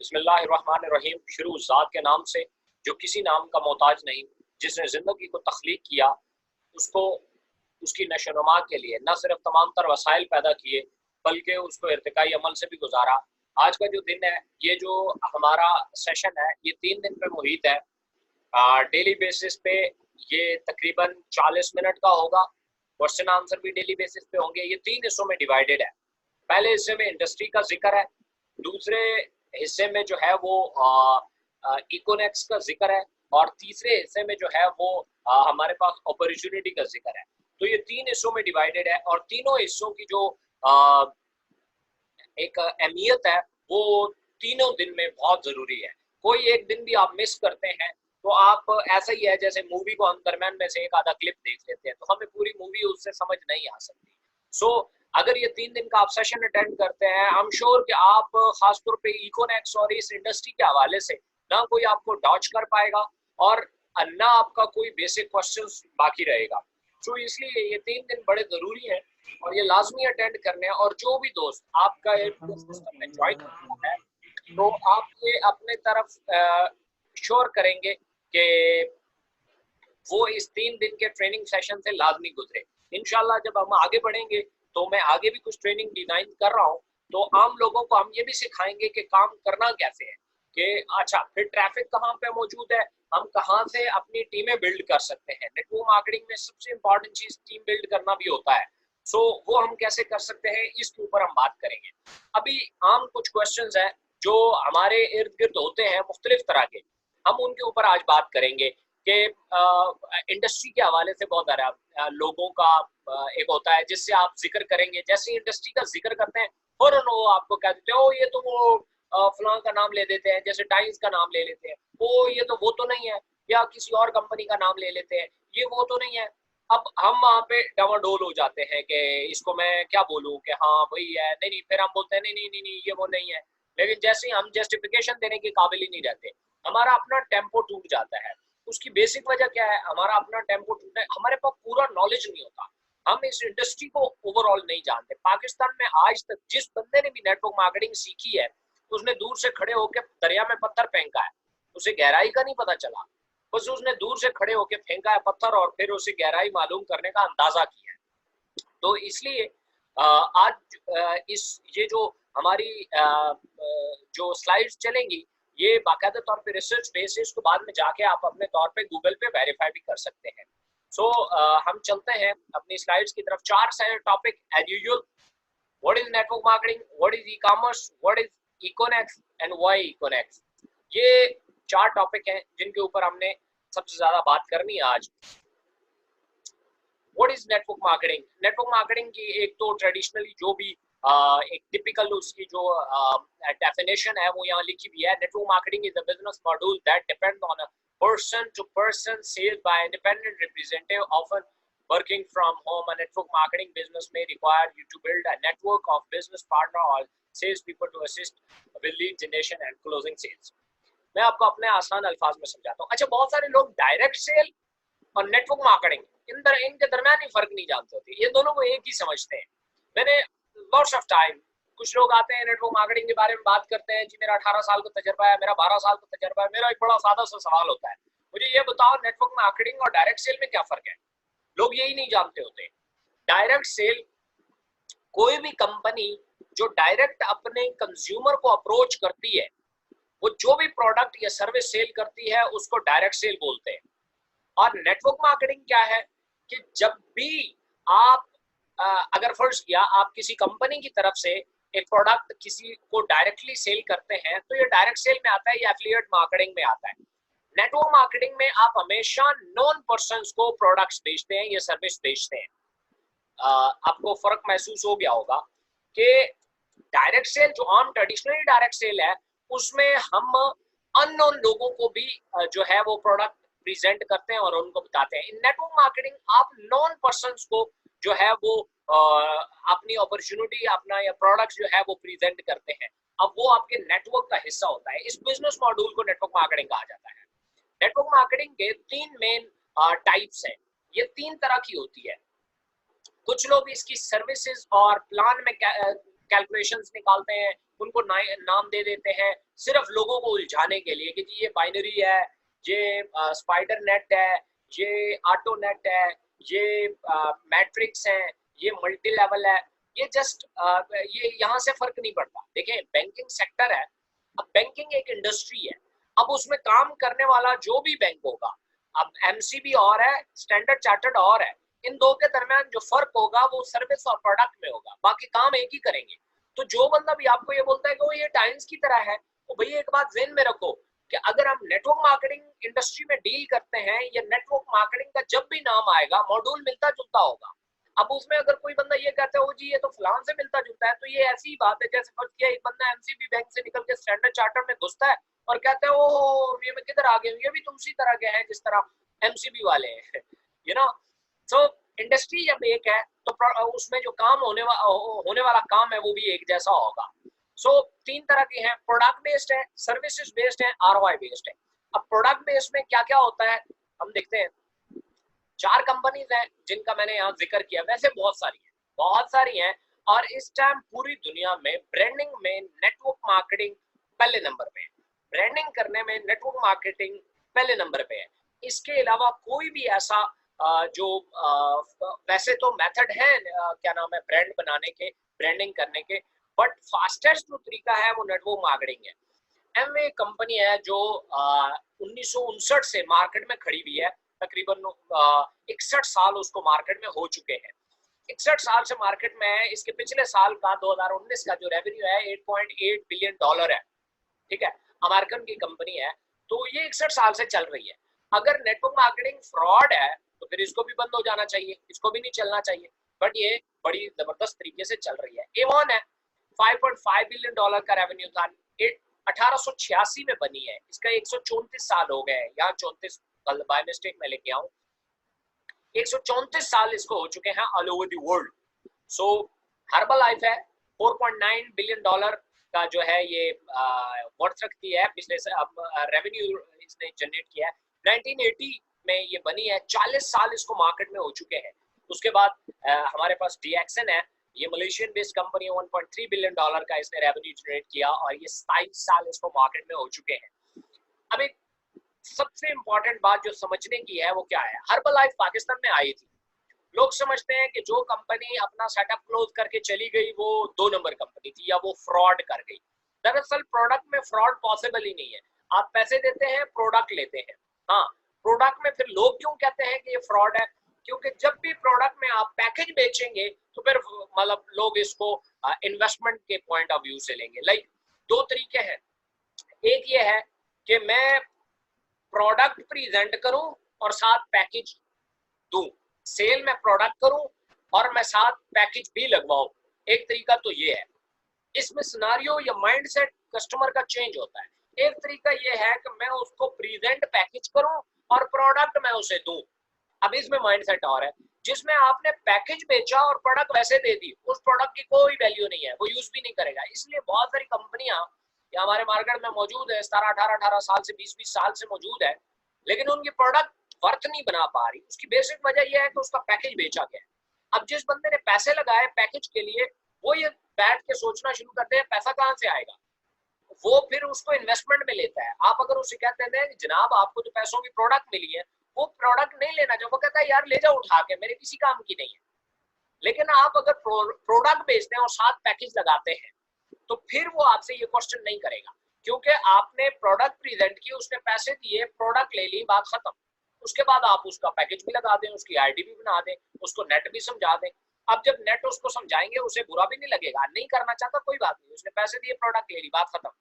बिस्मिल्लाहिर्रहमानिर्रहीम। शुरू ज़ात के नाम से जो किसी नाम का मोहताज नहीं, जिसने ज़िंदगी को तख्लीक किया, उसको उसकी नशोनुमा के लिए न सिर्फ तमाम तर वसाइल पैदा किए बल्कि उसको इर्तिकाई अमल से भी गुजारा। आज का जो दिन है, ये जो हमारा सेशन है, ये 3 दिन पे मुहित है। डेली बेसिस पे ये तकरीबन 40 मिनट का होगा। क्वेश्चन आंसर भी डेली बेसिस पे होंगे। ये 3 हिस्सों में डिवाइडेड है। पहले हिस्से में इंडस्ट्री का जिक्र है, दूसरे हिस्से में जो है वो इकोनेक्स का जिक्र है, और तीसरे हिस्से में जो है वो हमारे पास अपॉर्चुनिटी का जिक्र है। तो ये 3 हिस्सों में डिवाइडेड है, और तीनों हिस्सों की जो एक अहमियत है वो तीनों दिन में बहुत जरूरी है। कोई एक दिन भी आप मिस करते हैं तो आप, ऐसा ही है जैसे मूवी को हम दरम्यान में से एक आधा क्लिप देख लेते हैं तो हमें पूरी मूवी उससे समझ नहीं आ सकती। सो अगर ये 3 दिन का आप सेशन अटेंड करते हैं, आई एम श्योर कि आप खासतौर पे इकोनेक्स और इस इंडस्ट्री के हवाले से ना कोई आपको डॉच कर पाएगा और ना आपका कोई बेसिक क्वेश्चंस बाकी रहेगा। सो इसलिए ये 3 दिन बड़े जरूरी हैं और ये लाजमी अटेंड करने हैं। और जो भी दोस्त आपका सिस्टम में ज्वाइन करना है तो आप ये अपने तरफ श्योर करेंगे कि वो इस 3 दिन के ट्रेनिंग सेशन से लाजमी गुजरे। इंशाल्लाह जब हम आगे बढ़ेंगे तो मैं आगे भी कुछ ट्रेनिंग डिजाइन कर रहा हूँ, तो आम लोगों को हम ये भी सिखाएंगे कि काम करना कैसे है, कि अच्छा फिर ट्रैफिक कहाँ पे मौजूद है, हम कहाँ से अपनी टीमें बिल्ड कर सकते हैं। नेटवर्क मार्केटिंग में सबसे इंपॉर्टेंट चीज टीम बिल्ड करना भी होता है। सो वो हम कैसे कर सकते हैं, इसके ऊपर हम बात करेंगे। अभी आम कुछ क्वेश्चंस हैं जो हमारे इर्द गिर्द होते हैं मुख्तलिफ तरह के, हम उनके ऊपर आज बात करेंगे कि इंडस्ट्री के हवाले से बहुत सारा लोगों का एक होता है जिससे आप जिक्र करेंगे। जैसे इंडस्ट्री का जिक्र करते हैं फौरन वो आपको कह देते हैं, ओ ये तो वो फलां का नाम ले देते हैं, जैसे टाइम्स का नाम ले लेते हैं, ओ ये तो वो तो नहीं है, या किसी और कंपनी का नाम ले लेते हैं, ये वो तो नहीं है। अब हम वहाँ पे डावाडोल हो जाते हैं कि इसको मैं क्या बोलूँ कि हाँ वही है, नहीं नहीं, फिर हम बोलते हैं नहीं नहीं नहीं नहीं ये वो नहीं है। लेकिन जैसे ही हम जस्टिफिकेशन देने के काबिल ही नहीं रहते, हमारा अपना टेम्पो टूट जाता है। उसकी बेसिक वजह क्या है, हमारा अपना टेम्पो टूटना है, हमारे पास पूरा नॉलेज नहीं होता, हम इस इंडस्ट्री को ओवरऑल नहीं जानते। पाकिस्तान में आज तक जिस बंदे ने भी नेटवर्क मार्केटिंग सीखी है, उसने दूर से खड़े होकर दरिया में पत्थर फेंका है, उसे गहराई का नहीं पता चला, बस उसने दूर से खड़े होकर फेंका है पत्थर और फिर उसे गहराई मालूम करने का अंदाजा किया है। तो इसलिए आज इस ये जो हमारी जो स्लाइड्स चलेंगी, ये बाकायदा तौर पे रिसर्च बेस है, इसको बाद में जाके आप अपने तौर पे गूगल पे वेरीफाई भी कर सकते हैं। सो हम चलते हैं अपनी स्लाइड्स की तरफ। 4 topic as usual, what is network marketing, what is e commerce, what is Econex and why Econex. ये 4 टॉपिक हैं जिनके ऊपर हमने सबसे ज्यादा बात करनी है आज। What is network marketing. Network marketing की एक तो ट्रेडिशनली जो भी एक टिपिकल उसकी जो डेफिनेशन है वो यहाँ लिखी हुई है। Network marketing is a business module that depend on a person to person sales by independent representative, often working from home. A network marketing business may require you to build a network of business partner or sales people to assist with lead generation and closing sales. मैं आपको अपने आसान अल्फाज में समझाता हूँ। अच्छा, बहुत सारे लोग डायरेक्ट सेल और नेटवर्क मार्केटिंग इनके दरमियान ही फर्क नहीं जानते होते, ये दोनों को एक ही समझते हैं। मैंने लॉट्स ऑफ टाइम, कुछ लोग आते हैं नेटवर्क मार्केटिंग के बारे में बात करते हैं, जी मेरा 18 साल का तजर्बा है, मेरा 12 साल का तजर्बा है। मेरा एक बड़ा सादा सा सवाल होता है, मुझे ये बताओ नेटवर्क मार्केटिंग और डायरेक्ट सेल में क्या फर्क है। लोग यही नहीं जानते होते। डायरेक्ट सेल, कोई भी कंपनी जो डायरेक्ट अपने कंज्यूमर को अप्रोच करती है, वो जो भी प्रोडक्ट या सर्विस सेल करती है उसको डायरेक्ट सेल बोलते हैं। और नेटवर्क मार्केटिंग क्या है कि जब भी आप अगर फर्ज किया आप किसी कंपनी की तरफ से एक प्रोडक्ट किसी को डायरेक्टली सेल करते हैं तो ये डायरेक्ट सेल में आता है या एफिलिएट मार्केटिंग में आता है। नेटवर्क मार्केटिंग में आप हमेशा नॉन पर्सन्स को प्रोडक्ट्स बेचते हैं या सर्विस बेचते हैं। आपको फर्क महसूस हो गया होगा कि डायरेक्ट सेल जो आम ट्रेडिशनली डायरेक्ट सेल है उसमें हम अननोन लोगों को भी जो है वो प्रोडक्ट प्रेजेंट करते हैं और उनको बताते हैं। इन नेटवर्क मार्केटिंग आप नॉन पर्सन्स को जो है वो अपनी अपॉर्चुनिटी, अपना या प्रोडक्ट जो है वो प्रेजेंट करते हैं। अब वो आपके नेटवर्क का हिस्सा होता है। इस बिजनेस मॉड्यूल को नेटवर्क मार्केटिंग कहा जाता है। नेटवर्क मार्केटिंग के 3 मेन टाइप्स हैं, ये 3 तरह की होती है। कुछ लोग इसकी सर्विसेज और प्लान में कैलकुलेशंस निकालते हैं, उनको नाम दे देते हैं सिर्फ लोगों को उलझाने के लिए कि जी ये बाइनरी है, ये स्पाइडर नेट है, ये ऑटो नेट है, ये मैट्रिक्स है, ये मल्टी लेवल है। ये जस्ट ये यहाँ से फर्क नहीं पड़ता। देखिए बैंकिंग सेक्टर है, अब बैंकिंग एक इंडस्ट्री है, अब उसमें काम करने वाला जो भी बैंक होगा, अब एमसीबी और है, स्टैंडर्ड चार्टर्ड और है, इन दो के दरमियान जो फर्क होगा वो सर्विस और प्रोडक्ट में होगा, बाकी काम एक ही करेंगे। तो जो बंदा भी आपको ये बोलता है कि वो ये टाइम्स की तरह है, तो भैया एक बात ज़हन में रखो कि अगर हम नेटवर्क मार्केटिंग इंडस्ट्री में डील करते हैं, या नेटवर्क मार्केटिंग का जब भी नाम आएगा मॉड्यूल मिलता जुलता होगा। अब उसमें अगर कोई बंदा ये कहता है वो जी ये तो फलान से मिलता जुलता है, तो ये ऐसी ही बात है जैसे फर्ज किया एक बंदा एमसीबी बैंक से निकल के स्टैंडर्ड चार्टर में घुसता है और कहता है ओ ये मैं किधर आ गया हूँ, ये भी तो उसी तरह के हैं जिस तरह एमसीबी वाले हैं, यू नो। सो इंडस्ट्री जब एक है तो उसमें जो काम होने वाला काम है वो भी एक जैसा होगा। सो तीन तरह की हैं, प्रोडक्ट बेस्ड है, सर्विसेज बेस्ड है, आरओआई बेस्ड है। अब प्रोडक्ट बेस्ड में क्या क्या होता है हम देखते हैं। 4 कंपनीज हैं जिनका मैंने यहाँ जिक्र किया, वैसे बहुत सारी हैं, और इस टाइम पूरी दुनिया में ब्रांडिंग में नेटवर्क मार्केटिंग पहले नंबर पे है। ब्रांडिंग करने में नेटवर्क मार्केटिंग पहले नंबर पे है। इसके अलावा कोई भी ऐसा जो वैसे तो मेथड है क्या नाम है ब्रांड बनाने के, ब्रांडिंग करने के, बट फास्टेस्ट जो तरीका है वो नेटवर्क मार्केटिंग है। एमवे कंपनी है जो 1959 से मार्केट में खड़ी हुई है, तकरीबन 61 साल उसको मार्केट में हो चुके हैं। 61 साल से मार्केट में है। इसके पिछले साल का 2019 का जो रेवेन्यू है 8.8 बिलियन डॉलर है, ठीक है, अमेरिकन की कंपनी है, तो ये 61 साल से चल रही है। अगर नेटवर्क मार्केटिंग फ्रॉड है तो फिर इसको भी बंद हो जाना चाहिए, इसको भी नहीं चलना चाहिए, बट ये बड़ी जबरदस्त तरीके से चल रही है। एवन है 5.5 बिलियन डॉलर का रेवेन्यू था, 1886 में बनी है, इसका 134 साल हो गए हैं, यहाँ 34 बाय मिस्टेक में लेके आऊं, 134 साल इसको हो चुके हैं all over the world. So herbal life है 4.9 बिलियन डॉलर का जो है ये वर्थ रखती है, बिजनेस रेवेन्यू इसने जनरेट किया है। 1980 में ये बनी है, 40 साल इसको मार्केट में हो चुके हैं। उसके बाद हमारे पास डीएक्सन है, ये मलेशियन बेस्ड कंपनी है, 1.3 बिलियन डॉलर का इसने रेवेन्यू जनरेट किया और ये 27 साल इसको मार्केट में हो चुके हैं। अब एक सबसे इंपॉर्टेंट बात जो समझने की है वो क्या है, हर्बल लाइफ पाकिस्तान में आई थी। लोग समझते हैं कि जो कंपनी अपना सेटअप क्लोज करके चली गई वो 2 नंबर कंपनी थी या वो फ्रॉड कर गई। दरअसल प्रोडक्ट में फ्रॉड पॉसिबल ही नहीं है। आप पैसे देते हैं, प्रोडक्ट लेते हैं। हाँ, प्रोडक्ट में फिर लोग क्यों कहते हैं कि ये फ्रॉड है, क्योंकि जब भी प्रोडक्ट में आप पैकेज बेचेंगे तो फिर मतलब लोग इसको इन्वेस्टमेंट के पॉइंट ऑफ व्यू से लेंगे। लाइक 2 तरीके हैं, एक ये है कि मैं प्रोडक्ट प्रेजेंट करूं और साथ पैकेज दूं, सेल में प्रोडक्ट करूं और मैं साथ पैकेज भी लगवाऊं। एक तरीका तो ये है, इसमें सिनारियो या माइंडसेट कस्टमर का चेंज होता है। एक तरीका ये है कि मैं उसको प्रेजेंट पैकेज करूं और प्रोडक्ट मैं उसे दूं। अब इसमें माइंडसेट और है, जिसमें आपने पैकेज बेचा और प्रोडक्ट वैसे दे दी, उस प्रोडक्ट की कोई वैल्यू नहीं है, वो यूज भी नहीं करेगा। इसलिए बहुत सारी कंपनियां या हमारे मार्केट में मौजूद है, 18 साल से 20 साल से मौजूद है, लेकिन उनकी प्रोडक्ट वर्थ नहीं बना पा रही। उसकी बेसिक वजह यह है कि उसका पैकेज बेचा गया। अब जिस बंदे ने पैसे लगाए पैकेज के लिए, वो ये बैठ के सोचना शुरू करते हैं पैसा कहाँ से आएगा, वो फिर उसको इन्वेस्टमेंट में लेता है। आप अगर उसे कहते हैं जनाब आपको तो पैसों की प्रोडक्ट मिली है, वो प्रोडक्ट नहीं लेना चाहिए, वो कहता है यार ले जाओ उठा के, मेरे किसी काम की नहीं है। लेकिन आप अगर प्रोडक्ट बेचते हैं और साथ पैकेज लगाते हैं तो फिर वो आपसे ये क्वेश्चन नहीं करेगा, क्योंकि आपने प्रोडक्ट प्रेजेंट की, उसने पैसे दिए, प्रोडक्ट ले ली, बात खत्म। उसके बाद आप उसका पैकेज भी लगा दें, उसकी आईडी भी बना दें, उसको नेट भी समझा दें। अब जब नेट उसको समझाएंगे उसे बुरा भी नहीं लगेगा, नहीं करना चाहता कोई बात नहीं, उसने पैसे दिए, प्रोडक्ट ले ली, बात खत्म।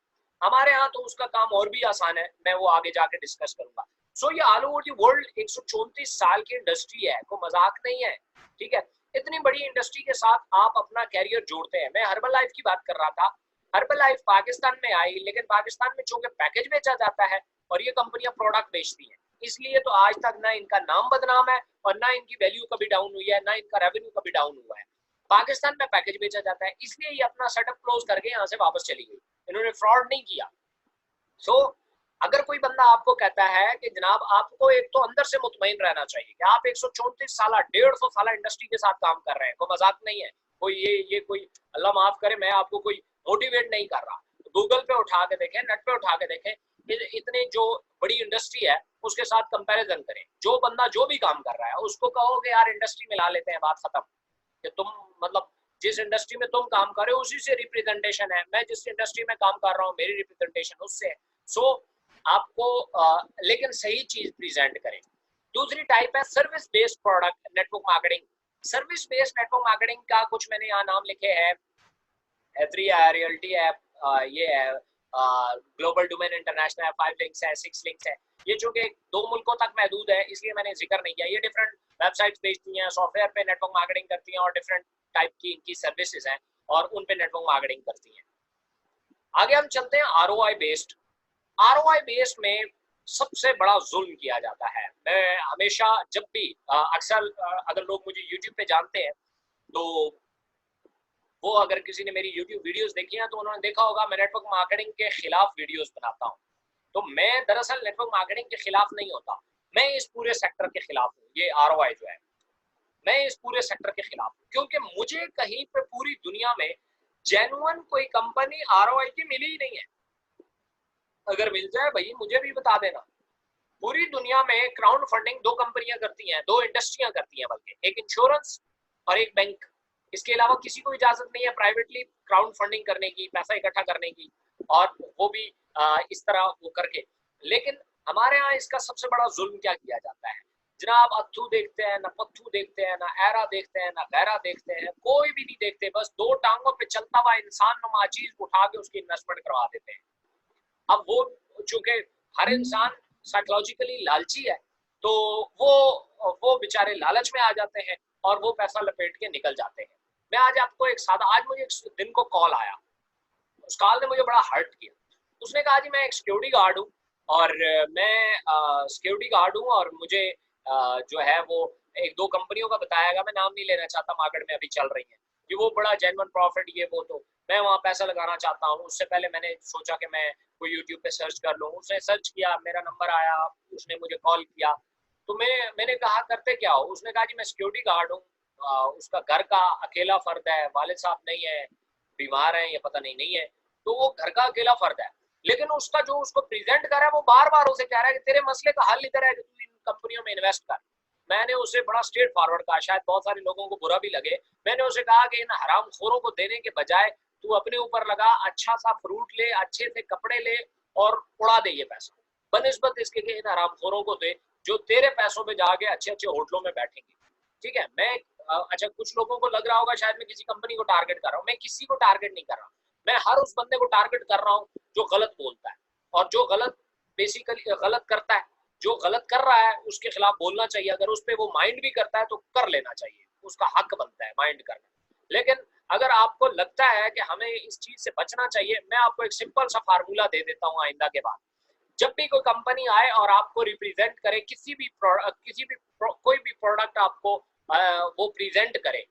हमारे यहाँ तो उसका काम और भी आसान है, मैं वो आगे जाके डिस्कस करूंगा। सो ये ऑल ओवर द वर्ल्ड 134 साल की इंडस्ट्री है, कोई मजाक नहीं है, ठीक है। इतनी बड़ी इंडस्ट्री के साथ आप अपना कैरियर जोड़ते हैं। मैं हर्बल लाइफ की बात कर रहा था, हर्बल लाइफ पाकिस्तान में आई, लेकिन पाकिस्तान में चूंकि पैकेज बेचा जाता है और ये कंपनियां प्रोडक्ट बेचती हैं, इसलिए तो आज तक ना इनका नाम बदनाम है और ना इनकी वैल्यू कभी डाउन हुई है, ना इनका रेवेन्यू कभी डाउन हुआ है। पाकिस्तान में पैकेज बेचा जाता है, इसलिए ये अपना सेटअप क्लोज करके यहाँ से वापस चली गई, इन्होंने फ्रॉड नहीं किया। सो अगर कोई बंदा आपको कहता है कि जनाब आपको एक तो अंदर से मुतमईन रहना चाहिए कि आप 134 साल 150 साल इंडस्ट्री के साथ काम कर रहे हैं, कोई मजाक नहीं है, कोई ये कोई अल्लाह माफ करे मैं आपको कोई मोटिवेट नहीं कर रहा। गूगल पे उठा के देखें, नेट पे उठा के देखें, इतने जो बड़ी इंडस्ट्री है उसके साथ कंपैरिजन करें। जो बंदा जो भी काम कर रहा है उसको कहो कि यार इंडस्ट्री में ला लेते हैं, बात खत्म। कि तुम मतलब जिस इंडस्ट्री में तुम काम कर रहे हो उसी से रिप्रेजेंटेशन है, मैं जिस इंडस्ट्री में काम कर रहा हूँ मेरी रिप्रेजेंटेशन उससे है। सो आपको लेकिन सही चीज प्रेजेंट करें। दूसरी टाइप है service based product network marketing. Service based network marketing का कुछ मैंने यहाँ नाम लिखे हैं, H3 है, रियल्टी है, ये है ग्लोबल डोमेन इंटरनेशनल है, 5 लिंक्स है, 6 लिंक्स है। ये जो कि 2 मुल्कों तक महदूद है इसलिए मैंने जिक्र नहीं किया। ये डिफरेंट वेबसाइट्स बेचती हैं, सॉफ्टवेयर पे नेटवर्क मार्केटिंग करती हैं और डिफरेंट टाइप की इनकी सर्विसेज हैं और उन पे नेटवर्क मार्केटिंग करती हैं। आगे हम चलते हैं आरओआई बेस्ड। आरओआई बेस्ड में सबसे बड़ा जुल्म किया जाता है। मैं हमेशा जब भी अक्सर अगर लोग मुझे यूट्यूब पे जानते हैं तो वो अगर किसी ने मेरी यूट्यूब वीडियोस देखी हैं तो उन्होंने देखा होगा मैं नेटवर्क मार्केटिंग के खिलाफ वीडियोस बनाता हूँ। तो मैं दरअसल नेटवर्क मार्केटिंग के खिलाफ नहीं होता, मैं इस पूरे सेक्टर के खिलाफ हूँ। ये आरओआई जो है, मैं इस पूरे सेक्टर के खिलाफ हूँ क्योंकि मुझे कहीं पे पूरी दुनिया में जेन्युइन कोई कंपनी आरओआई की मिली ही नहीं है। अगर मिल जाए भाई मुझे भी बता देना। पूरी दुनिया में क्राउड फंडिंग 2 कंपनियां करती हैं, 2 इंडस्ट्रियां करती हैं, बल्कि एक इंश्योरेंस और एक बैंक। इसके अलावा किसी को इजाजत नहीं है प्राइवेटली क्राउड फंडिंग करने की, पैसा इकट्ठा करने की, और वो भी इस तरह वो करके। लेकिन हमारे यहाँ इसका सबसे बड़ा जुल्म क्या किया जाता है जनाब, अथू देखते हैं ना, पत्थू देखते हैं ना, एरा देखते हैं ना, गैरा देखते हैं, कोई भी नहीं देखते, बस 2 टांगों पे चलता हुआ इंसान नुमा चीज उठा के उसकी इन्वेस्टमेंट करवा देते हैं। अब वो चूंकि हर इंसान साइकोलॉजिकली लालची है तो वो बेचारे लालच में आ जाते हैं और वो पैसा लपेट के निकल जाते हैं। मैं आज आपको आज मुझे एक दिन को कॉल आया, उस कॉल ने मुझे बड़ा हर्ट किया। उसने कहा जी मैं एक सिक्योरिटी गार्ड हूँ और मैं सिक्योरिटी गार्ड हूँ और मुझे जो है वो 1-2 कंपनियों का बतायागा, मैं नाम नहीं लेना चाहता, मार्केट में अभी चल रही है कि वो बड़ा जेन्युइन प्रॉफिट ये वो, तो मैं वहाँ पैसा लगाना चाहता हूँ। उससे पहले मैंने सोचा कि मैं कोई यूट्यूब पे सर्च कर लूँ। उसने सर्च किया, मेरा नंबर आया, उसने मुझे कॉल किया। तो मैंने कहा करते क्या हो? उसने कहा जी मैं सिक्योरिटी गार्ड हूँ, उसका घर का अकेला फर्द है, वालिद साहब नहीं है, बीमार है, ये पता नहीं है, तो वो घर का अकेला फर्द है। लेकिन उसका जो उसको प्रेजेंट कर रहा है वो बार बार उसे कह रहा है कि तेरे मसले का हल इधर है कि तू इन कंपनियों में इन्वेस्ट कर। मैंने उसे बड़ा स्ट्रेट फॉरवर्ड कहा, शायद बहुत सारे लोगों को बुरा भी लगे। मैंने उसे कहा कि इन हराम खोरों को देने के बजाय तू अपने ऊपर लगा, अच्छा सा फ्रूट ले, अच्छे से कपड़े ले और उड़ा दे ये पैसा, बनिस्बत इसके कि इन हराम खोरों को दे जो तेरे पैसों में जाके अच्छे अच्छे होटलों में बैठेंगे। ठीक है, मैं अच्छा कुछ लोगों को लग रहा होगा शायद मैं किसी कंपनी को टारगेट कर रहा हूँ, मैं किसी को टारगेट नहीं कर रहा। मैं हर उस बंदे को टारगेट कर रहा हूँ जो गलत बोलता है और जो गलत बेसिकली गलत करता है। जो गलत कर रहा है उसके खिलाफ बोलना चाहिए, अगर उस पर वो माइंड भी करता है तो कर लेना चाहिए, उसका हक बनता है माइंड करना। लेकिन अगर आपको लगता है कि हमें इस चीज से बचना चाहिए, मैं आपको एक सिंपल सा फार्मूला दे देता हूँ आइंदा के बाद। जब भी कोई कंपनी आए और आपको रिप्रेजेंट करे, कोई भी प्रोडक्ट आपको वो प्रेजेंट करे,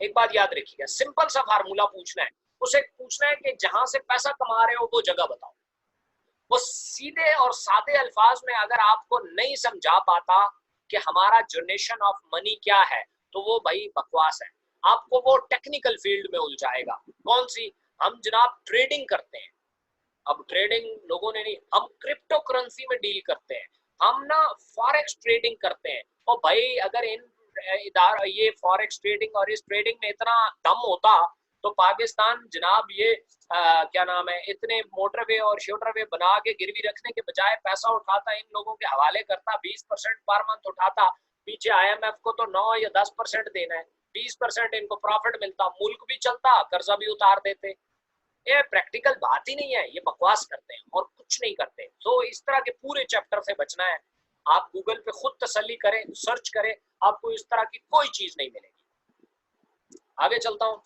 एक बात याद रखिएगा, सिंपल सा फार्मूला पूछना है उसे, पूछना है कि जहां से पैसा कमा रहे हो वो जगह बताओ। वो सीधे और सादे अल्फाज में अगर आपको नहीं समझा पाता कि हमारा जनरेशन ऑफ मनी क्या है तो वो भाई बकवास है, आपको वो टेक्निकल फील्ड में उलझाएगा। कौन सी? हम जनाब ट्रेडिंग करते हैं। अब ट्रेडिंग लोगों ने नहीं, हम क्रिप्टो करेंसी में डील करते हैं, हम ना फॉरेक्स ट्रेडिंग करते हैं। और भाई अगर ये फॉरेक्स ट्रेडिंग और इस ट्रेडिंग में इतना दम होता तो पाकिस्तान जनाब ये क्या नाम है, इतने मोटरवे और शोटरवे बना के गिरवी रखने के बजाय पैसा उठाता, इन लोगों के हवाले करता, 20% पर मंथ उठाता। पीछे IMF को तो 9 या 10% देना है, 20% इनको प्रॉफिट मिलता, मुल्क भी चलता, कर्जा भी उतार देते। ये प्रैक्टिकल बात ही नहीं है, ये बकवास करते हैं और कुछ नहीं करते। तो इस तरह के पूरे चैप्टर से बचना है। आप गूगल पे खुद तसल्ली करें, सर्च करें, आपको इस तरह की कोई चीज नहीं मिलेगी। आगे चलता हूं।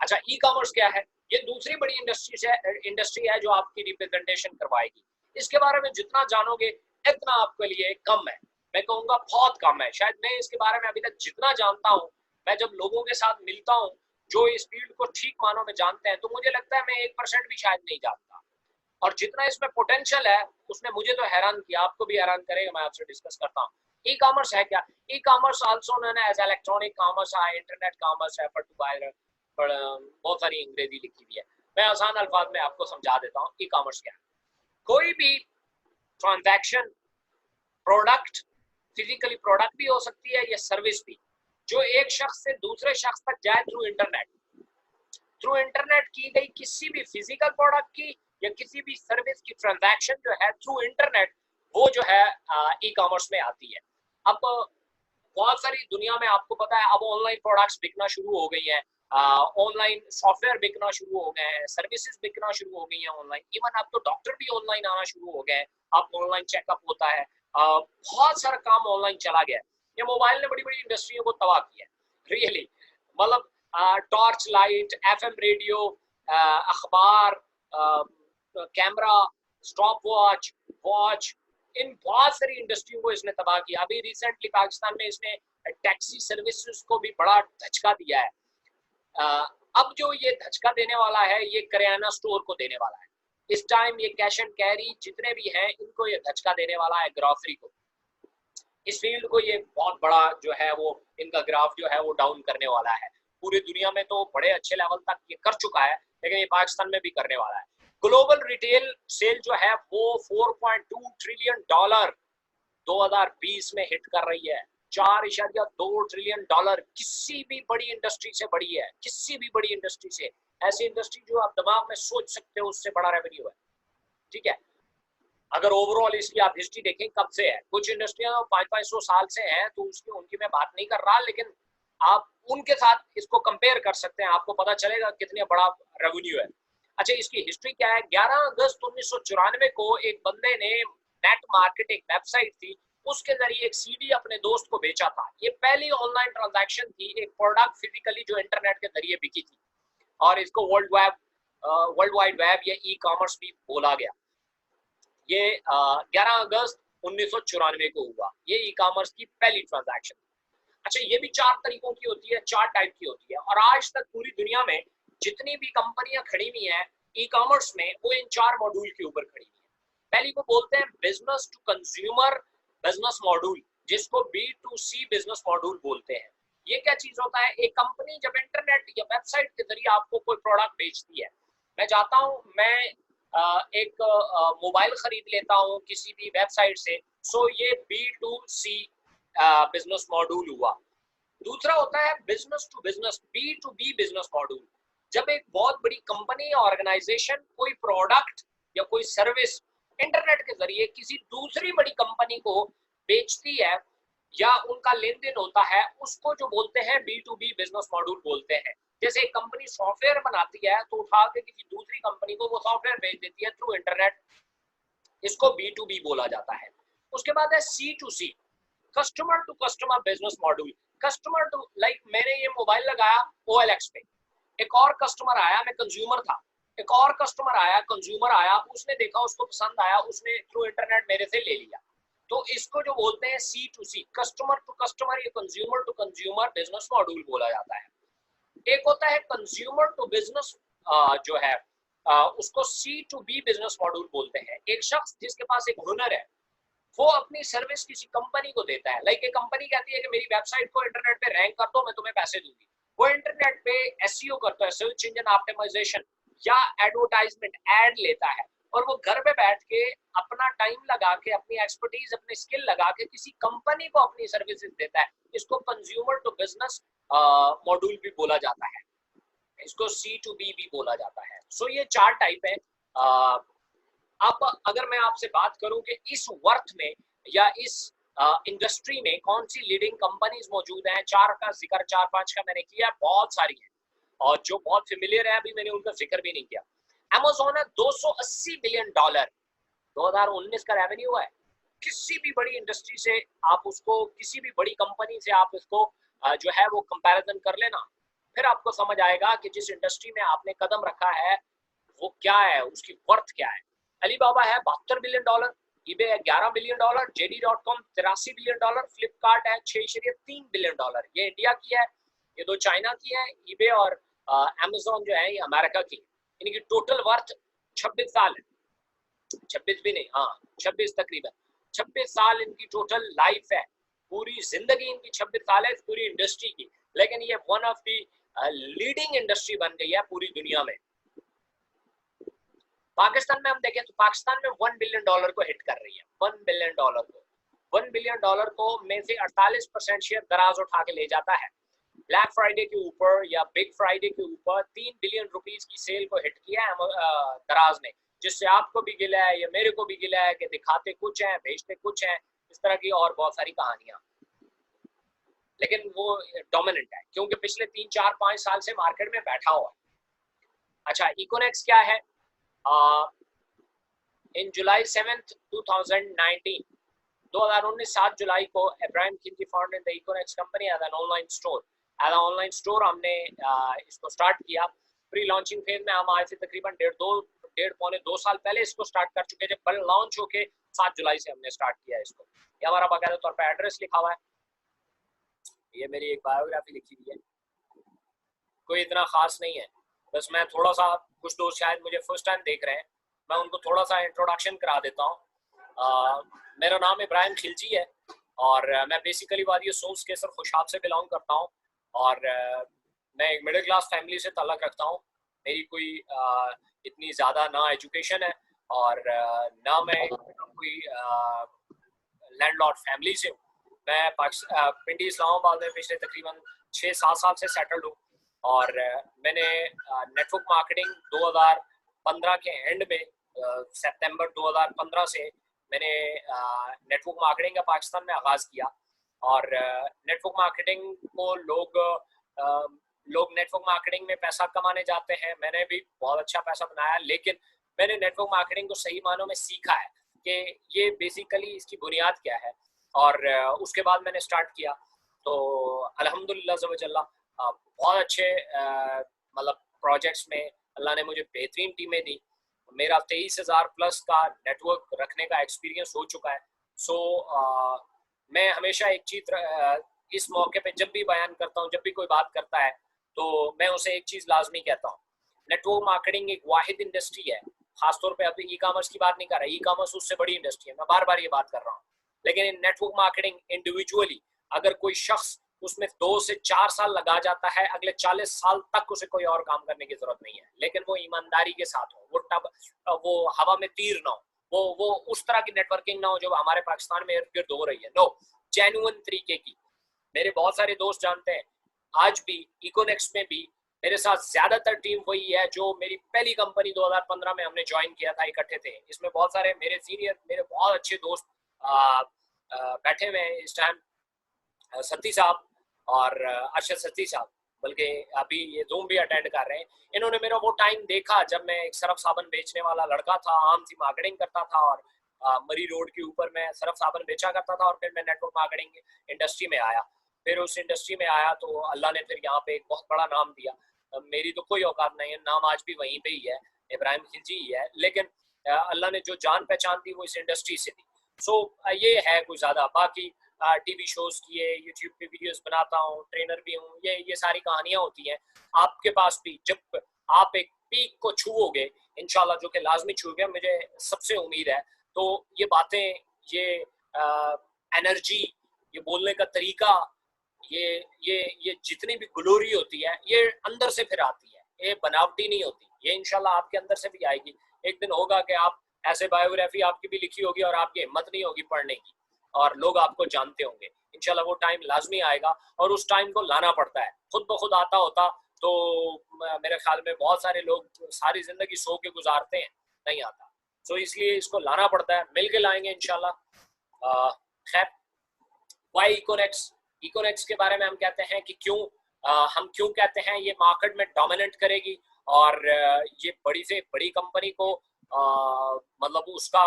अच्छा, ई कॉमर्स क्या है? ये दूसरी बड़ी इंडस्ट्री है जो आपकी रिप्रेजेंटेशन करवाएगी। इसके बारे में जितना जानोगे इतना आपके लिए कम है, मैं कहूँगा बहुत कम है। शायद मैं इसके बारे में अभी तक जितना जानता हूँ, मैं जब लोगों के साथ मिलता हूँ जो इस फील्ड को ठीक मानों में जानते हैं, तो मुझे लगता है मैं 1% भी शायद नहीं जानता। और जितना इसमें पोटेंशियल है उसने मुझे तो हैरान किया, आपको भी हैरान करेगा। मैं आपसे डिस्कस करता हूँ ई कॉमर्स है क्या। E commerce also known as electronic commerce है, इंटरनेट कॉमर्स है, बहुत सारी अंग्रेजी लिखी हुई है, मैं आसान अल्फाज में आपको समझा देता हूँ। ई कॉमर्स क्या है? कोई भी ट्रांजैक्शन, प्रोडक्ट, फिजिकली प्रोडक्ट भी हो सकती है या सर्विस भी, जो एक शख्स से दूसरे शख्स तक जाए थ्रू इंटरनेट, थ्रू इंटरनेट की गई किसी भी फिजिकल प्रोडक्ट की या किसी भी सर्विस की ट्रांजैक्शन जो है थ्रू इंटरनेट, वो जो है ई कॉमर्स में आती है। अब बहुत सारी दुनिया में आपको पता है अब ऑनलाइन प्रोडक्ट्स बिकना शुरू हो गई हैं, ऑनलाइन सॉफ्टवेयर बिकना शुरू हो गए हैं, सर्विसेज बिकना शुरू हो गई हैं ऑनलाइन, इवन अब तो डॉक्टर भी ऑनलाइन आना शुरू हो गए हैं, अब ऑनलाइन चेकअप होता है, बहुत सारा काम ऑनलाइन चला गया है। ये मोबाइल ने बड़ी बड़ी इंडस्ट्रियों को तबाह किया है रियली, मतलब टॉर्च लाइट, एफएम रेडियो, अखबार, कैमरा, स्टॉप वॉच, वॉच, इन बहुत सारी इंडस्ट्रियों को इसने तबाह किया। अभी रिसेंटली पाकिस्तान में इसने टैक्सी सर्विसेज को भी बड़ा धचका दिया है। अब जो ये धचका देने वाला है ये करियाना स्टोर को देने वाला है। इस टाइम ये कैश एंड कैरी जितने भी हैं इनको ये धचका देने वाला है, ग्रोसरी को, इस फील्ड को ये बहुत बड़ा जो है वो इनका ग्राफ जो है वो डाउन करने वाला है। पूरी दुनिया में तो बड़े अच्छे लेवल तक ये कर चुका है, लेकिन ये पाकिस्तान में भी करने वाला है। ग्लोबल रिटेल सेल जो है वो 4.2 ट्रिलियन डॉलर 2020 में हिट कर रही है। 4.2 ट्रिलियन डॉलर किसी भी बड़ी इंडस्ट्री से बड़ी है, किसी भी बड़ी इंडस्ट्री से। ऐसी इंडस्ट्री जो आप दिमाग में सोच सकते हो उससे बड़ा रेवेन्यू है, ठीक है। अगर ओवरऑल इसकी आप हिस्ट्री देखें कब से है, कुछ इंडस्ट्रियां 500-500 साल से हैं तो उसकी उनकी मैं बात नहीं कर रहा, लेकिन आप उनके साथ इसको कंपेयर कर सकते हैं, आपको पता चलेगा कितने बड़ा रेवेन्यू है। अच्छा, इसकी हिस्ट्री क्या है? 11 अगस्त 1994 को एक बंदे ने नेट मार्केट, एक वेबसाइट थी, उसके जरिए एक सीडी अपने दोस्त को बेचा था। ये पहली ऑनलाइन ट्रांजैक्शन थी, एक प्रोडक्ट फिजिकली जो इंटरनेट के जरिए बिकी थी, और इसको वर्ल्ड वाइड वेब या ई कॉमर्स भी बोला गया। ये 11 अगस्त 1994 को हुआ, ये ई कॉमर्स की पहली ट्रांजैक्शन। अच्छा, ये भी 4 तरीकों की होती है, 4 टाइप की होती है, और आज तक पूरी दुनिया में जितनी भी कंपनियां खड़ी हुई हैं ई कॉमर्स में, वो इन 4 मॉड्यूल के ऊपर खड़ी हुई है। पहली को बोलते हैं business to consumer business module, जिसको B2C बिजनेस मॉड्यूल बोलते हैं। ये क्या चीज होता है? एक कंपनी जब इंटरनेट या वेबसाइट के जरिए आपको कोई प्रोडक्ट बेचती है, मैं जाता हूँ, मैं एक मोबाइल खरीद लेता हूँ किसी भी वेबसाइट से, सो ये B2C बिजनेस मॉड्यूल हुआ। दूसरा होता है business to business, B2B business module, जब एक बहुत बड़ी कंपनी या ऑर्गेनाइजेशन कोई प्रोडक्ट या कोई सर्विस इंटरनेट के जरिए किसी दूसरी बड़ी कंपनी को बेचती है या उनका लेन देन होता है, उसको जो बोलते हैं B2B बिजनेस मॉड्यूल बोलते हैं। जैसे एक कंपनी सॉफ्टवेयर बनाती है तो उठा के किसी दूसरी कंपनी को वो सॉफ्टवेयर बेच देती है थ्रू इंटरनेट, इसको B2B बोला जाता है। उसके बाद है C2C, customer to customer business module. Customer to, like मैंने ये मोबाइल लगाया OLX पे, एक और कस्टमर आया, मैं कंज्यूमर था, एक और कस्टमर आया, कंज्यूमर आया, उसने देखा, उसको पसंद आया, उसने थ्रू इंटरनेट मेरे से ले लिया, तो इसको जो बोलते हैं C2C, कस्टमर टू कस्टमर या consumer to consumer business module बोला जाता है। एक होता है कंज्यूमर टू बिजनेस, जो है उसको C2B बिजनेस मॉड्यूल बोलते हैं। एक शख्स जिसके पास एक हुनर है, वो अपनी सर्विस किसी कंपनी को देता है। लाइक एक कंपनी कहती है कि मेरी वेबसाइट को इंटरनेट पे रैंक कर दो, मैं तुम्हें पैसे दूंगी। वो इंटरनेट पे SEO करता है, सर्च इंजन ऑप्टिमाइजेशन, या एडवर्टाइजमेंट, एड लेता है, और वो घर पे बैठ के अपना टाइम लगा के, अपनी एक्सपर्टीज, अपनी स्किल लगा के किसी कंपनी को अपनी सर्विसेज देता है। इसको कंज्यूमर टू बिजनेस मॉड्यूल भी बोला जाता है, इसको C2B भी बोला जाता है। सो ये 4 टाइप है। अब अगर मैं आपसे बात करूं कि इस वर्थ में या इस इंडस्ट्री में कौन सी लीडिंग कंपनीज मौजूद हैं, 4 का जिक्र, 4-5 का मैंने किया, बहुत सारी है, और जो बहुत फेमिलियर है अभी मैंने उनका जिक्र भी नहीं किया। Amazon है, $280 बिलियन 2019 का रेवेन्यू है। किसी भी बड़ी इंडस्ट्री से आप उसको, किसी भी बड़ी कंपनी से आप इसको जो है वो कंपैरिजन कर लेना, फिर आपको समझ आएगा कि जिस इंडस्ट्री में आपने कदम रखा है वो क्या है, उसकी वर्थ क्या है। अलीबाबा है $72 बिलियन, eBay है $11 बिलियन, JD.com $83 बिलियन, फ्लिपकार्ट है $6.3 बिलियन। ये इंडिया की है, ये 2 चाइना की है, eBay और Amazon जो है ये अमेरिका की। इनकी टोटल वर्थ 26 साल है, 26 भी नहीं, हाँ 26 तकरीबन, 26 साल इनकी टोटल लाइफ है, पूरी जिंदगी इनकी 26 साल है इस पूरी इंडस्ट्री की। लेकिन ये one of the leading industry बन गई है पूरी दुनिया में। पाकिस्तान में हम देखें तो पाकिस्तान में $1 बिलियन को हिट कर रही है, $1 बिलियन को। $1 बिलियन को में से 48% शेयर दराज उठा के ले जाता है। ब्लैक फ्राइडे के ऊपर या बिग फ्राइडे के ऊपर 3 बिलियन रुपीस की सेल को हिट किया है दराज ने, जिससे आपको भी गिला है या मेरे को भी गिला है कि दिखाते कुछ हैं भेजते कुछ हैं, इस तरह की और बहुत सारी कहानियां। लेकिन वो डोमिनेंट है क्योंकि पिछले 3, 4, 5 साल से मार्केट में बैठा हुआ है। अच्छा, इकोनेक्स क्या है? इन जुलाई 7, 2019 7 जुलाई को Ibrahim Khilji founded the Econex company as an online store. As an online store हमने इसको स्टार्ट किया। प्री लॉन्चिंग फेज में हम आए थे तकरीबन 1.5-2 साल पहले इसको स्टार्ट कर चुके थे। कल लॉन्च होके 7 जुलाई से हमने स्टार्ट किया इसको। ये हमारा बाकायदा तौर पर एड्रेस लिखा हुआ है, ये मेरी एक बायोग्राफी लिखी हुई है, कोई इतना खास नहीं है, बस मैं थोड़ा सा, कुछ दोस्त शायद मुझे फर्स्ट टाइम देख रहे हैं, मैं उनको थोड़ा सा इंट्रोडक्शन करा देता हूँ। मेरा नाम इब्राहिम खिलजी है और मैं बेसिकली वादी सोस केसर खुशाब से बिलोंग करता हूँ और मैं एक मिडिल क्लास फैमिली से ताल्लुक़ रखता हूँ। मेरी कोई इतनी ज़्यादा ना एजुकेशन है और ना मैं कोई लैंडलॉर्ड फैमिली से हूँ। मैं पिंडी इस्लामाबाद में पिछले तकरीबन 6-7 साल से सेटल्ड हूँ और मैंने नेटवर्क मार्केटिंग 2015 के एंड में सितंबर 2015 से मैंने नेटवर्क मार्केटिंग का पाकिस्तान में आगाज़ किया और नेटवर्क मार्केटिंग को लोग नेटवर्क मार्केटिंग में पैसा कमाने जाते हैं। मैंने भी बहुत अच्छा पैसा बनाया, लेकिन मैंने नेटवर्क मार्केटिंग को सही मानों में सीखा है कि ये बेसिकली इसकी बुनियाद क्या है और उसके बाद मैंने स्टार्ट किया। तो अल्हम्दुलिल्लाह बहुत अच्छे मतलब प्रोजेक्ट्स में अल्लाह ने मुझे बेहतरीन टीमें दी। मेरा 23,000 प्लस का नेटवर्क रखने का एक्सपीरियंस हो चुका है। सो मैं हमेशा एक चीज़ इस मौके पे जब भी बयान करता हूँ, जब भी कोई बात करता है तो मैं उसे एक चीज़ लाजमी कहता हूँ, नेटवर्क मार्केटिंग एक वाहिद इंडस्ट्री है। खासतौर पे अभी ई कामर्स की बात नहीं कर रहा, ई कामर्स उससे बड़ी इंडस्ट्री है, मैं बार बार ये बात कर रहा हूँ। लेकिन नेटवर्क मार्केटिंग इंडिविजुअली अगर कोई शख्स उसमें 2 से 4 साल लगा जाता है, अगले 40 साल तक उसे कोई और काम करने की जरूरत नहीं है, लेकिन वो ईमानदारी के साथ हो, वो हवा में तीर ना हो, वो उस तरह की नेटवर्किंग ना हो जो हमारे पाकिस्तान में इर्द गिर्द हो रही है। नो, जेन्युइन तरीके की। मेरे बहुत सारे दोस्त जानते हैं, आज भी इकोनेक्स में भी मेरे साथ ज्यादातर टीम वही है जो मेरी पहली कंपनी 2015 में हमने ज्वाइन किया था, इकट्ठे थे। इसमें बहुत सारे मेरे सीनियर, मेरे बहुत अच्छे दोस्त बैठे हुए हैं इस टाइम, सत्ती साहब और अरशद सत्ती साहब, बल्कि अभी ये जूम भी अटेंड कर रहे हैं। इन्होंने मेरा वो टाइम देखा जब मैं एक सरफ साबन बेचने वाला लड़का था, आम सी मार्केटिंग करता था और मरी रोड के ऊपर मैं सरफ साबन बेचा करता था और फिर मैं नेटवर्क मार्केटिंग इंडस्ट्री में आया। फिर उस इंडस्ट्री में आया तो अल्लाह ने फिर यहाँ पे एक बहुत बड़ा नाम दिया। मेरी तो कोई औकात नहीं है, नाम आज भी वहीं पे ही है, इब्राहिम खिलजी ही है, लेकिन अल्लाह ने जो जान पहचान दी वो इस इंडस्ट्री से दी। सो ये है कुछ ज़्यादा। बाकी टीवी शोज किए, यूट्यूब पे वीडियोस बनाता हूँ, ट्रेनर भी हूँ, ये सारी कहानियाँ होती हैं। आपके पास भी जब आप एक पीक को छूओगे इंशाल्लाह, जो कि लाजमी छूओगे, मुझे सबसे उम्मीद है, तो ये बातें, ये एनर्जी, ये बोलने का तरीका, ये जितनी भी ग्लोरी होती है, ये अंदर से फिर आती है, ये बनावटी नहीं होती। ये इंशाल्लाह आपके अंदर से भी आएगी। एक दिन होगा कि आप ऐसे बायोग्राफी आपकी भी लिखी होगी और आपकी हिम्मत नहीं होगी पढ़ने की और लोग आपको जानते होंगे। इंशाल्लाह वो टाइम लाजमी आएगा और उस टाइम को लाना पड़ता है। खुद ब खुद आता होता तो मेरे ख्याल में बहुत सारे लोग सारी जिंदगी सो के गुजारते हैं, नहीं आता। सो इसलिए इसको लाना पड़ता है, मिल के लाएंगे इंशाल्लाह। खैर, वाई इकोनेक्स, इकोनेक्स के बारे में हम कहते हैं कि हम क्यों कहते हैं ये मार्केट में डोमिनेट करेगी और ये बड़ी से बड़ी कंपनी को मतलब उसका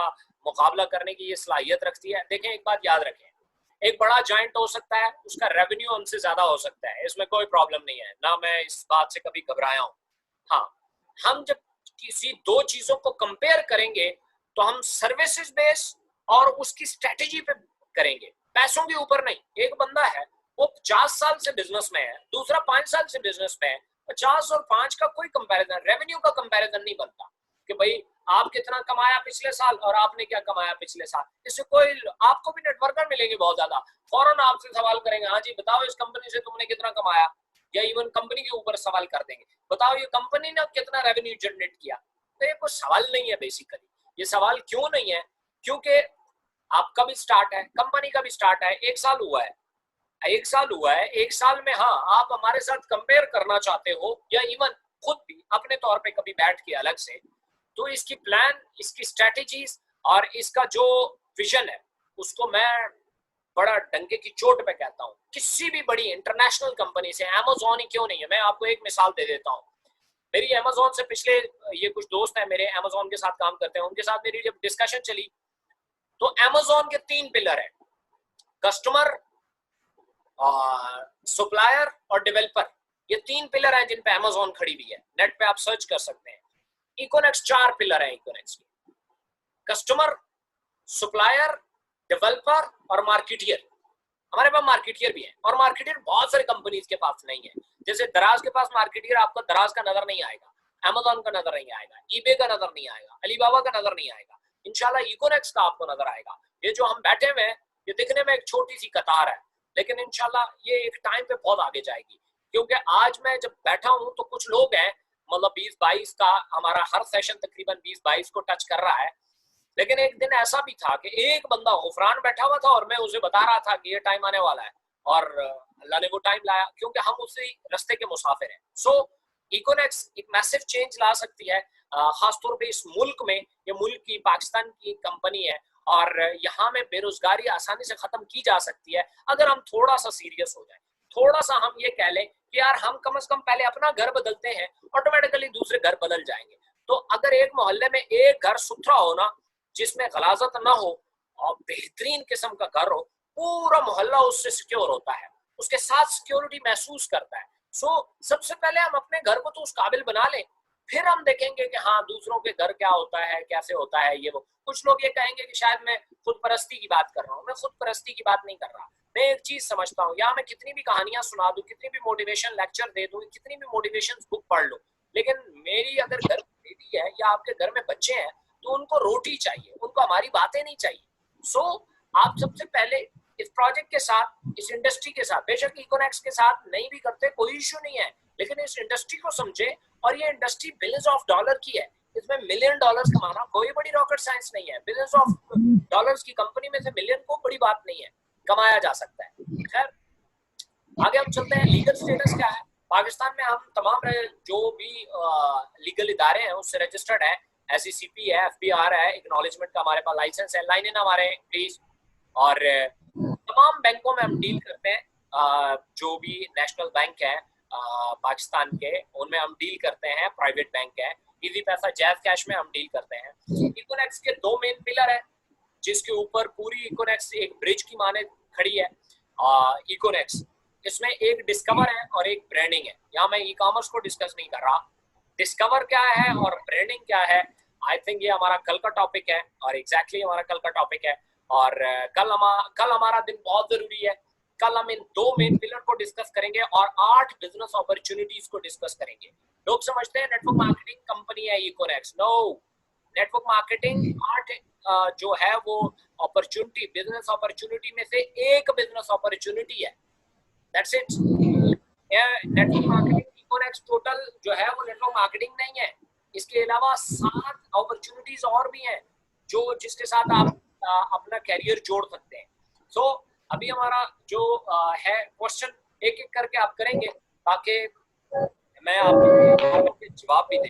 मुकाबला करने की ये सलाहियत रखती है। देखें, एक बात याद रखें, एक बड़ा जॉइंट हो सकता है, उसका रेवेन्यू हमसे ज्यादा हो सकता है, इसमें कोई प्रॉब्लम नहीं है, ना मैं इस बात से कभी घबराया हूँ। हाँ, हम जब किसी दो चीजों को कंपेयर करेंगे तो हम सर्विसेज बेस और उसकी स्ट्रेटेजी पे करेंगे, पैसों के ऊपर नहीं। एक बंदा है, वो 50 साल से बिजनेस में है, दूसरा 5 साल से बिजनेस में है, 50 और 5 का कोई कंपैरिजन, रेवेन्यू का कंपैरिजन नहीं बनता कि भाई आप कितना कमाया पिछले साल और आपने क्या कमाया पिछले साल। इससे कोई, आपको भी नेटवर्कर मिलेंगे बहुत ज्यादा, फौरन आपसे सवाल करेंगे, हाँ जी बताओ इस कंपनी से तुमने कितना कमाया, या इवन कंपनी के ऊपर सवाल कर देंगे, बताओ ये कंपनी ने कितना रेवेन्यू जनरेट किया। तो ये कोई सवाल नहीं है बेसिकली। ये सवाल क्यों नहीं है? क्योंकि आपका भी स्टार्ट है, कंपनी का भी स्टार्ट है, 1 साल हुआ है, 1 साल हुआ है। 1 साल में हाँ आप हमारे साथ कंपेयर करना चाहते हो या इवन खुद भी अपने तौर पे कभी बैठ के अलग से, तो इसकी प्लान, इसकी स्ट्रेटेजीज और इसका जो विजन है उसको मैं बड़ा डंके की चोट पे कहता हूँ। किसी भी बड़ी इंटरनेशनल कंपनी से, अमेज़न ही क्यों नहीं है, मैं आपको एक मिसाल दे देता हूँ। मेरी अमेज़न से पिछले, ये कुछ दोस्त हैं मेरे अमेज़न के साथ काम करते हैं, उनके साथ मेरी जब डिस्कशन चली तो अमेज़न के 3 पिलर है, कस्टमर, सप्लायर और डेवलपर। ये 3 पिलर हैं जिन पे अमेज़न खड़ी हुई है। नेट पे आप सर्च कर सकते हैं। इकोनेक्स 4 पिलर है इकोनेक्स के, कस्टमर, सप्लायर, डेवलपर और मार्केटियर। हमारे पास मार्केटियर भी है, और मार्केटियर बहुत सारी कंपनीज के पास नहीं है। जैसे दराज के पास मार्केटियर आपको दराज का नजर नहीं आएगा, अमेज़न का नजर नहीं आएगा, ईबे का नजर नहीं आएगा, अलीबाबा का नजर नहीं आएगा। इंशाल्लाह इकोनेक्स का आपको नजर आएगा। ये जो हम बैठे हुए हैं ये दिखने में एक छोटी सी कतार है, लेकिन इंशाल्लाह ये एक टाइम पे बहुत आगे जाएगी। क्योंकि आज मैं जब बैठा हूँ तो कुछ लोग हैं, मतलब 20-22 का हमारा हर सेशन तकरीबन 20-22 को टच कर रहा है। लेकिन एक दिन ऐसा भी था कि एक बंदा गुफरान बैठा हुआ था और मैं उसे बता रहा था कि ये टाइम आने वाला है, और अल्लाह ने वो टाइम लाया, क्योंकि हम उसी रास्ते के मुसाफिर हैं। सो इकोनेक्स एक मैसिव चेंज ला सकती है, खासतौर पे इस मुल्क में। ये मुल्क की, पाकिस्तान की कंपनी है और यहाँ में बेरोजगारी आसानी से खत्म की जा सकती है अगर हम थोड़ा सा सीरियस हो जाए। थोड़ा सा हम ये कह लें कि यार हम कम से कम पहले अपना घर बदलते हैं, ऑटोमेटिकली दूसरे घर बदल जाएंगे। तो अगर एक मोहल्ले में एक घर सुथरा हो ना, जिसमें गलाजत ना हो और बेहतरीन किस्म का घर हो, पूरा मोहल्ला उससे सिक्योर होता है, उसके साथ सिक्योरिटी महसूस करता है। सो सबसे पहले हम अपने घर को तो उस काबिल बना लें, फिर हम देखेंगे कि हाँ दूसरों के घर क्या होता है, कैसे होता है ये वो। कुछ लोग ये कहेंगे कि शायद मैं खुद परस्ती की बात कर रहा हूँ। मैं खुद परस्ती की बात नहीं कर रहा। मैं एक चीज समझता हूँ, यहाँ मैं कितनी भी कहानियां सुना दूं, कितनी भी मोटिवेशन लेक्चर दे दूं, कितनी भी मोटिवेशन बुक पढ़ लूं, लेकिन मेरी अगर घर बेटी है या आपके घर में बच्चे हैं तो उनको रोटी चाहिए, उनको हमारी बातें नहीं चाहिए। सो आप सबसे पहले इस प्रोजेक्ट के साथ, इस इंडस्ट्री के साथ, बेशक इकोनेक्स के साथ नहीं भी करते कोई इशू नहीं है, लेकिन इस इंडस्ट्री को समझे। और ये इंडस्ट्री बिलियंस ऑफ डॉलर की है, इसमें $1 मिलियन कमाना कोई बड़ी रॉकेट साइंस नहीं है। बिलियंस ऑफ डॉलर्स की कंपनी में से मिलियन को बड़ी बात नहीं है, कमाया जा सकता है। खैर आगे हम चलते हैं। लीगल स्टेटस क्या है पाकिस्तान में? हम तमाम जो भी लीगल इदारे हैं उससे रजिस्टर्ड है। SECP है, FBR है, एक्नॉलेजमेंट का हमारे पास लाइसेंस है, लाइन इन हमारे प्लीज। और तमाम बैंकों में हम डील करते हैं, जो भी नेशनल बैंक है पाकिस्तान के, उनमें हम डील करते हैं। प्राइवेट बैंक है, इजी पैसा, जैज कैश में हम डील करते हैं। इकोनेक्स के 2 मेन पिलर है जिसके ऊपर पूरी इकोनेक्स एक ब्रिज की माने खड़ी है। इकोनेक्स, इसमें एक डिस्कवर है और एक ब्रांडिंग है। यहाँ मैं ई कॉमर्स को डिस्कस नहीं कर रहा। डिस्कवर क्या है और ब्रांडिंग क्या है, आई थिंक ये हमारा कल का टॉपिक है, और एग्जैक्टली हमारा कल का टॉपिक है। और कल हमारा दिन बहुत जरूरी है। कल हम इन 2 मेन पिलर को डिस्कस करेंगे और 8 बिजनेस अपॉर्चुनिटीज को डिस्कस करेंगे। लोग समझते हैं नेटवर्क मार्केटिंग कंपनी है इकोनेक्स। नो, नेटवर्क मार्केटिंग 8 जो है वो अपॉर्चुनिटी, बिजनेस अपॉर्चुनिटी में से एक बिजनेस अपॉर्चुनिटी है। That's it. Network marketing Econex total जो है वो नेटवर्क मार्केटिंग नहीं है। इसके अलावा 7 अपॉर्चुनिटीज और भी हैं जो जिसके साथ आप अपना कैरियर जोड़ सकते हैं। सो अभी हमारा जो है क्वेश्चन एक एक करके आप करेंगे ताकि मैं आपके जवाब भी दे।